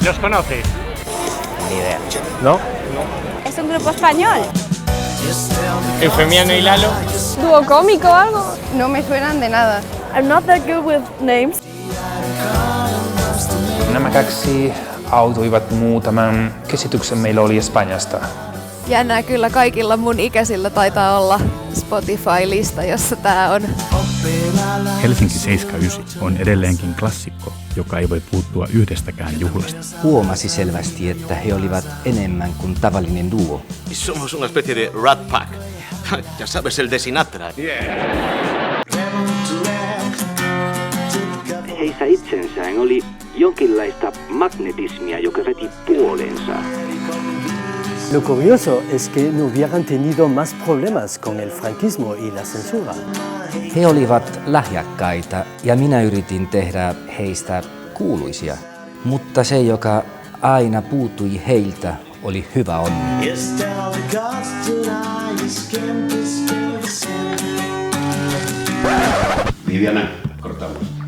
¿Los conocéis? Ni idea. ¿No? ¿Es un grupo español? ¿Eufemiano y Lalo? ¿Dúo cómico o algo? No me suenan de nada. I'm not that good with names. Nämä kaksi autoivat muutaman käsityksen meillä oli Espanjasta. Jännää kyllä, kaikilla mun ikäisillä taitaa olla Spotify-lista, jossa tää on. Helsinki 79 on edelleenkin klassikko, joka ei voi puuttua yhdestäkään juhlasta. Huomasi selvästi, että he olivat enemmän kuin tavallinen duo. Somos una especie de Rat Pack. Ya sabes, el de Sinatra. Heissä itsensään oli jonkinlaista magnetismia, joka veti puoleensa. Lo curioso es que no hubieran tenido más problemas con el franquismo y la censura. He olivat lahjakkaita ja minä yritin tehdä heistä kuuluisia. Mutta se, joka aina puuttui heiltä, oli hyvä onni. Viviana, cortamos.